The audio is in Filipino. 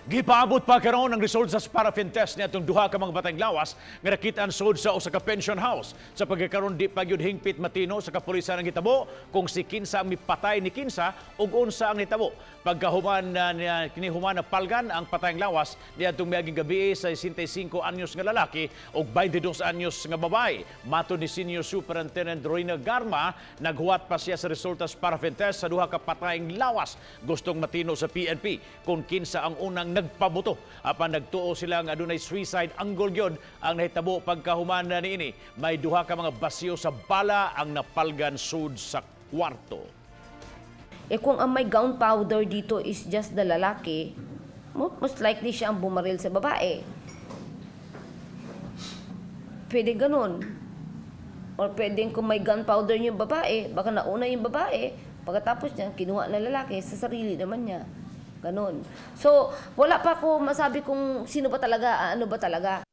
Gipaabot pa karon ang result sa paraffin test niadtong duha ka mga batang lawas nga nakitaan sud sa usa ka pension house. Sa pagkakaron di pa gyud hingpit matino sa kapulisan ang hitabo kung si kinsa ang mipatay ni kinsa ug unsa ang hitabo. Pagkahuman kinihuman na palgan ang patayng lawas niadtong miaging gabi sa 65 anyos nga lalaki ug 22 anyos nga babae. Matud ni Senior Superintendent Roina Garma, naghuwat pa siya sa resulta sa paraffin test sa duha ka patayng lawas. Gustong matino sa PNP kung kinsa ang unang nagpabuto apan nagtuo sila nga adunay suicide angle gyud ang nahitabo pagkahuman niini. May duha ka mga basyo sa bala ang napalgan sud sa kwarto. Kung ang may gunpowder dito is just the lalaki, most likely siya ang bumaril sa babae. Pwede ganun. Or pwedeng kung may gunpowder yung babae, baka nauna yung babae, pagkatapos niya, kinuha na lalaki, sa sarili naman niya. Ganun. So, wala pa ako masabi kung sino ba talaga, ano ba talaga.